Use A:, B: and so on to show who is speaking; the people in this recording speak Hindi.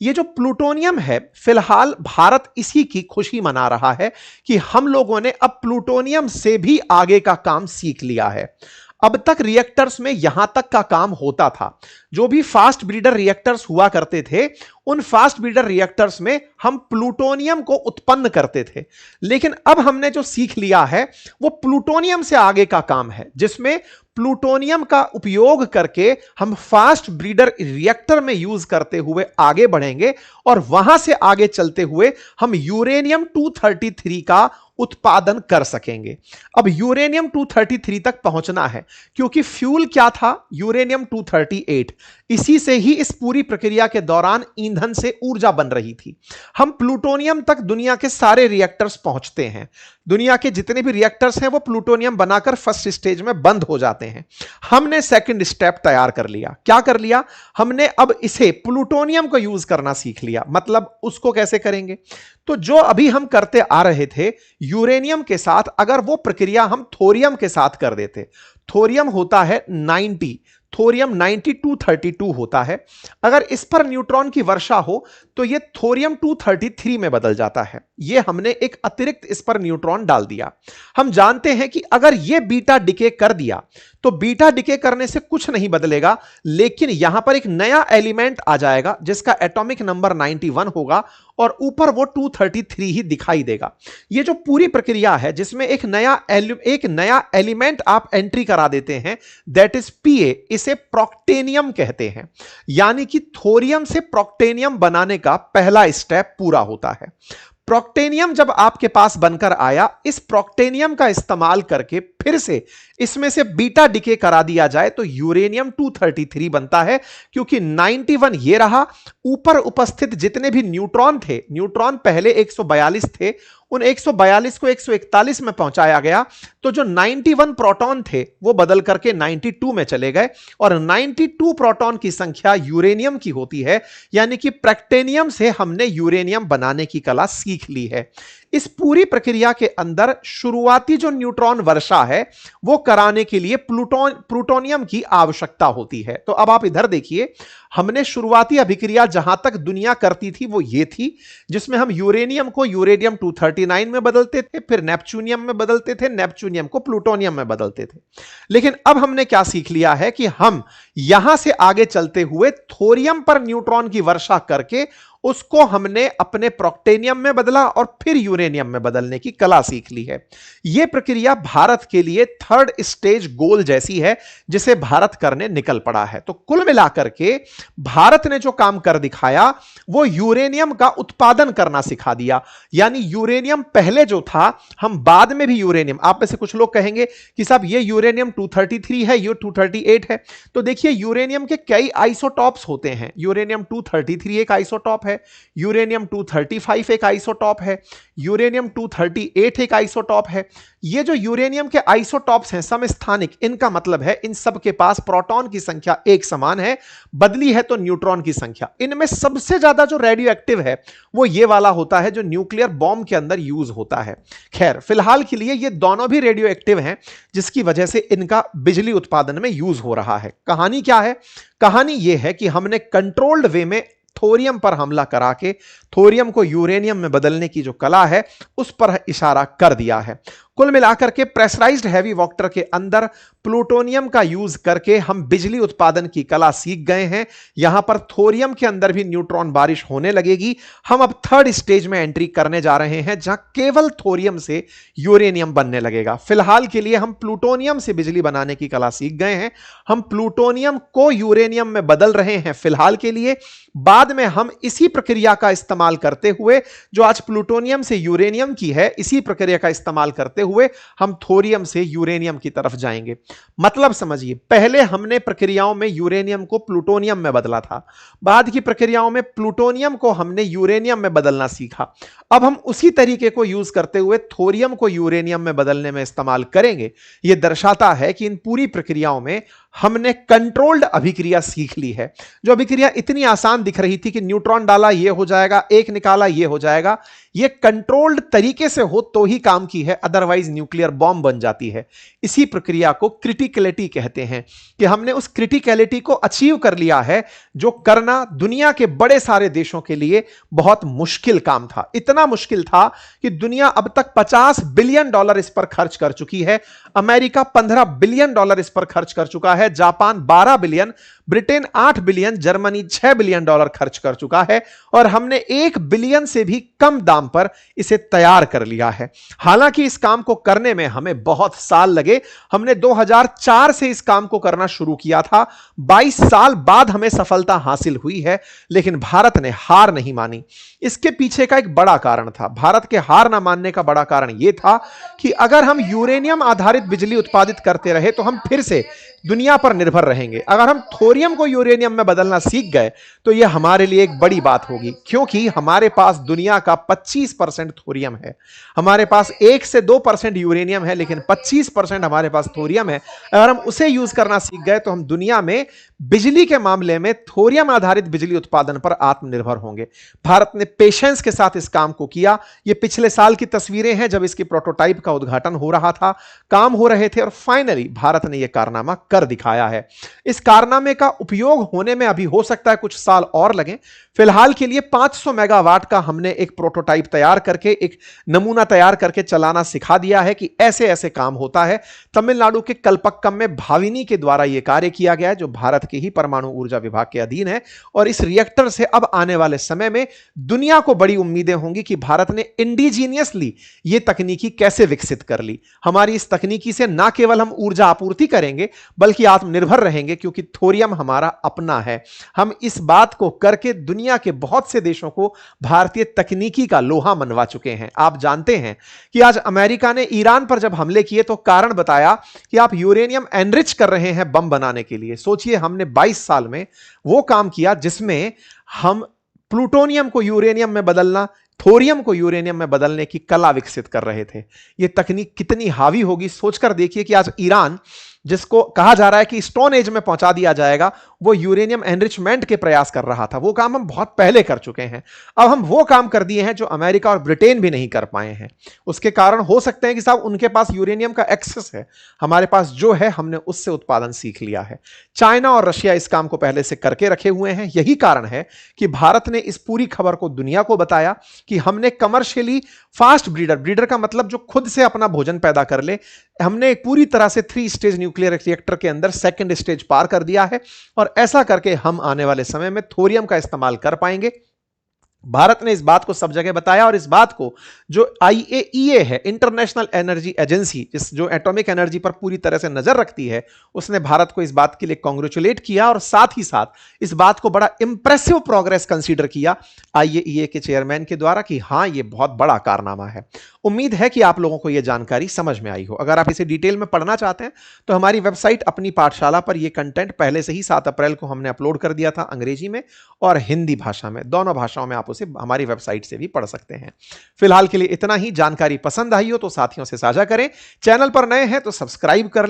A: ये जो प्लूटोनियम है, फिलहाल भारत इसी की खुशी मना रहा है कि हम लोगों ने अब प्लूटोनियम से भी आगे का काम सीख लिया है। अब तक रिएक्टर्स में यहां तक का काम होता था, जो भी फास्ट ब्रीडर रिएक्टर्स हुआ करते थे, उन फास्ट ब्रीडर रिएक्टर्स में हम प्लूटोनियम को उत्पन्न करते थे। लेकिन अब हमने जो सीख लिया है वो प्लूटोनियम से आगे का काम है, जिसमें प्लूटोनियम का उपयोग करके हम फास्ट ब्रीडर रिएक्टर में यूज करते हुए आगे बढ़ेंगे और वहां से आगे चलते हुए हम यूरेनियम 233 का उत्पादन कर सकेंगे। अब यूरेनियम 233 तक पहुंचना है, क्योंकि फ्यूल क्या था? यूरेनियम 238। इसी से ही इस पूरी प्रक्रिया के दौरान ईंधन से ऊर्जा बन रही थी। हम प्लूटोनियम तक दुनिया के सारे रिएक्टर्स पहुंचते हैं। दुनिया के जितने भी रिएक्टर्स हैं वो प्लूटोनियम बनाकर फर्स्ट स्टेज में बंद हो जाते हैं। हमने सेकंड स्टेप तैयार कर लिया। क्या कर लिया? हमने अब इसे प्लूटोनियम को यूज करना सीख लिया। मतलब उसको कैसे करेंगे? तो जो अभी हम करते आ रहे थे यूरेनियम के साथ, अगर वो प्रक्रिया हम थोरियम के साथ कर देते, थोरियम होता है 90, थोरियम 9232 होता है। अगर इस पर न्यूट्रॉन की वर्षा हो तो यह थोरियम 233 में बदल जाता है। यह हमने एक अतिरिक्त इस पर न्यूट्रॉन डाल दिया। हम जानते हैं कि अगर यह बीटा डिके कर दिया तो बीटा डिके करने से कुछ नहीं बदलेगा, लेकिन यहां पर एक नया एलिमेंट आ जाएगा जिसका एटॉमिक नंबर 91 होगा और ऊपर वो 233 ही दिखाई देगा। यह जो पूरी प्रक्रिया है जिसमें एक नया एलिमेंट आप एंट्री करा देते हैं, दैट इज पीए, इसे प्रोक्टेनियम कहते हैं। यानी कि थोरियम से प्रोक्टेनियम बनाने का पहला स्टेप पूरा होता है। प्रोक्टेनियम जब आपके पास बनकर आया, इस प्रोक्टेनियम का इस्तेमाल करके फिर से इसमें से बीटा डिके करा दिया जाए तो यूरेनियम 233 बनता है, क्योंकि 91 ये रहा। ऊपर उपस्थित जितने भी न्यूट्रॉन थे, न्यूट्रॉन पहले 142 थे, उन 142 को 141 में पहुंचाया गया, तो जो 91 प्रोटॉन थे वो बदल करके 92 में चले गए और 92 प्रोटॉन की संख्या यूरेनियम की होती है। यानी कि प्रोक्टेनियम से हमने यूरेनियम बनाने की कला सीख ली है। इस पूरी प्रक्रिया के अंदर शुरुआती जो न्यूट्रॉन वर्षा है वो कराने के लिए प्लूटोनियम की आवश्यकता होती है। तो अब आप इधर देखिए, हमने शुरुआती अभिक्रिया जहां तक दुनिया करती थी वो ये थी, जिसमें हम यूरेनियम को यूरेनियम 239 में बदलते थे, फिर नेपच्यूनियम में बदलते थे, नेपच्यूनियम को प्लूटोनियम में बदलते थे। लेकिन अब हमने क्या सीख लिया है कि हम यहां से आगे चलते हुए थोरियम पर न्यूट्रॉन की वर्षा करके उसको हमने अपने प्रोक्टेनियम में बदला और फिर यूरेनियम में बदलने की कला सीख ली है। यह प्रक्रिया भारत के लिए थर्ड स्टेज गोल जैसी है, जिसे भारत करने निकल पड़ा है। तो कुल मिलाकर के भारत ने जो काम कर दिखाया वो यूरेनियम का उत्पादन करना सिखा दिया। यानी यूरेनियम पहले जो था, हम बाद में भी यूरेनियम, आप में से कुछ लोग कहेंगे कि साहब ये यूरेनियम 233 है, ये 238 है। तो देखिए, यूरेनियम के कई आइसोटॉप्स होते हैं। यूरेनियम 233 एक आइसोटॉप है, यूरेनियम 235 एक आइसोटॉप है, यूरेनियम 238 एक आइसोटॉप है। ये जो यूरेनियम के आइसोटॉप्स हैं समस्थानिक, इनका मतलब है इन सब के पास प्रोटॉन की संख्या एक समान है, बदली है तो न्यूट्रॉन की संख्या। इनमें सबसे ज्यादा जो रेडियो एक्टिव है वो ये वाला होता है जो न्यूक्लियर बॉम्ब के अंदर यूज होता है। खैर, फिलहाल के लिए ये दोनों भी रेडियो एक्टिव हैं, जिसकी वजह से इनका बिजली उत्पादन में यूज हो रहा है। कहानी क्या है? कहानी यह है कि हमने कंट्रोल्ड वे में थोरियम पर हमला करा के थोरियम को यूरेनियम में बदलने की जो कला है उस पर इशारा कर दिया है। कुल मिलाकर के प्रेशराइज्ड हैवी वाटर के अंदर प्लूटोनियम का यूज करके हम बिजली उत्पादन की कला सीख गए हैं। यहां पर थोरियम के अंदर भी न्यूट्रॉन बारिश होने लगेगी। हम अब थर्ड स्टेज में एंट्री करने जा रहे हैं, जहां केवल थोरियम से यूरेनियम बनने लगेगा। फिलहाल के लिए हम प्लूटोनियम से बिजली बनाने की कला सीख गए हैं। हम प्लूटोनियम को यूरेनियम में बदल रहे हैं फिलहाल के लिए। बाद में हम इसी प्रक्रिया का इस्तेमाल करते हुए, जो आज प्लूटोनियम से यूरेनियम की है, इसी प्रक्रिया का इस्तेमाल करते हुए हम थोरियम से यूरेनियम की तरफ जाएंगे। मतलब समझिए, पहले हमने प्रक्रियाओं में यूरेनियम को प्लूटोनियम में बदला था, बाद की प्रक्रियाओं में प्लूटोनियम को हमने यूरेनियम में बदलना सीखा। अब हम उसी तरीके को यूज करते हुए थोरियम को यूरेनियम में बदलने में इस्तेमाल करेंगे। यह दर्शाता है कि इन पूरी प्रक्रियाओं में हमने कंट्रोल्ड अभिक्रिया सीख ली है। जो अभिक्रिया इतनी आसान दिख रही थी कि न्यूट्रॉन डाला ये हो जाएगा, एक निकाला ये हो जाएगा, ये कंट्रोल्ड तरीके से हो तो ही काम की है, अदरवाइज न्यूक्लियर बॉम्ब बन जाती है। इसी प्रक्रिया को क्रिटिकलिटी कहते हैं कि हमने उस क्रिटिकलिटी को अचीव कर लिया है, जो करना दुनिया के बड़े सारे देशों के लिए बहुत मुश्किल काम था। इतना मुश्किल था कि दुनिया अब तक $50 बिलियन इस पर खर्च कर चुकी है। अमेरिका $15 बिलियन इस पर खर्च कर चुका है, Japan 12 billion, Britain 8 billion, Germany 6 billion dollar खर्च कर चुका है, और हमने 1 बिलियन से भी कम दाम पर इसे तैयार कर लिया है। हालांकि इस काम को करने में हमें बहुत साल लगे। हमने 2004 से इस काम को करना शुरू किया था, 22 साल बाद हमें सफलता हासिल हुई है, लेकिन भारत ने हार नहीं मानी। इसके पीछे का एक बड़ा कारण था। भारत के हार ना मानने का बड़ा कारण यह था कि अगर हम यूरेनियम आधारित बिजली उत्पादित करते रहे तो हम फिर से दुनिया पर निर्भर रहेंगे। अगर हम थोरियम को यूरेनियम में बदलना सीख गए तो यह हमारे लिए एक बड़ी बात होगी, क्योंकि हमारे पास दुनिया का 25% थोरियम है। हमारे पास 1 से 2% यूरेनियम है, लेकिन 25% हमारे पास थोरियम है। अगर हम उसे यूज करना सीख गए तो हम दुनिया में बिजली के मामले में थोरियम आधारित बिजली उत्पादन पर आत्मनिर्भर होंगे। भारत ने पेशेंस के साथ इस काम को किया। ये पिछले साल की तस्वीरें हैं जब इसकी प्रोटोटाइप का उद्घाटन हो रहा था, काम हो रहे थे, और फाइनली भारत ने यह कारनामा कर दिखाया है। इस कारनामे का उपयोग होने में अभी हो सकता है कुछ साल और लगे। फिलहाल के लिए 500 मेगावाट का हमने एक प्रोटोटाइप तैयार करके, एक नमूना तैयार करके चलाना सिखा दिया है कि ऐसे ऐसे काम होता है। तमिलनाडु के कल्पक्कम में भाविनी के द्वारा यह कार्य किया गया है, जो भारत के ही परमाणु ऊर्जा विभाग के अधीन है। और इस रिएक्टर से अब आने वाले समय में दुनिया को बड़ी उम्मीदें होंगी कि भारत ने इंडिजीनियसली यह तकनीकी कैसे विकसित कर ली। हमारी इस तकनीकी से ना केवल हम ऊर्जा आपूर्ति करेंगे बल्कि आत्मनिर्भर रहेंगे, क्योंकि थोरियम हमारा अपना है। हम इस बात को करके दुनिया के बहुत से देशों को भारतीय तकनीकी का लोहा मनवा चुके हैं। आप जानते हैं कि आज अमेरिका ने ईरान पर जब हमले किए तो कारण बताया कि आप यूरेनियम एनरिच कर रहे हैं बम बनाने के लिए। सोचिए, हमने 22 साल में वो काम किया जिसमें हम प्लूटोनियम को यूरेनियम में बदलना, थोरियम को यूरेनियम में बदलने की कला विकसित कर रहे थे। यह तकनीक कितनी हावी होगी सोचकर देखिए कि आज ईरान, जिसको कहा जा रहा है कि स्टोन एज में पहुंचा दिया जाएगा, वो यूरेनियम एनरिचमेंट के प्रयास कर रहा था। वो काम हम बहुत पहले कर चुके हैं। अब हम वो काम कर दिए हैं जो अमेरिका और ब्रिटेन भी नहीं कर पाए हैं। उसके कारण हो सकते हैं कि साहब उनके पास यूरेनियम का एक्सेस है, हमारे पास जो है हमने उससे उत्पादन सीख लिया है। चाइना और रशिया इस काम को पहले से करके रखे हुए हैं। यही कारण है कि भारत ने इस पूरी खबर को दुनिया को बताया कि हमने कमर्शियली फास्ट ब्रीडर का मतलब जो खुद से अपना भोजन पैदा कर ले, हमने पूरी तरह से 3 स्टेज न्यूक्लियर रिएक्टर के अंदर 2nd स्टेज पार कर दिया है। और ऐसा करके हम आने वाले समय में थोरियम का इस्तेमाल कर पाएंगे। भारत ने इस बात को सब जगह बताया, और इस बात को जो IAEA है, इंटरनेशनल एनर्जी एजेंसी, जो एटॉमिक एनर्जी पर पूरी तरह से नजर रखती है, उसने भारत को इस बात के लिए कांग्रेचुलेट किया, और साथ ही साथ इस बात को बड़ा इंप्रेसिव प्रोग्रेस कंसीडर किया IAEA के चेयरमैन के द्वारा कि हां, यह बहुत बड़ा कारनामा है। उम्मीद है कि आप लोगों को यह जानकारी समझ में आई हो। अगर आप इसे डिटेल में पढ़ना चाहते हैं तो हमारी वेबसाइट अपनी पाठशाला पर यह कंटेंट पहले से ही 7 अप्रैल को हमने अपलोड कर दिया था, अंग्रेजी में और हिंदी भाषा में, दोनों भाषाओं में आप उसे हमारी वेबसाइट से भी पढ़ सकते हैं। फिलहाल के लिए इतना ही। जानकारी पसंद आई हो तो साथियों से साझा करें। चैनल पर नए हैं तो सब्सक्राइब कर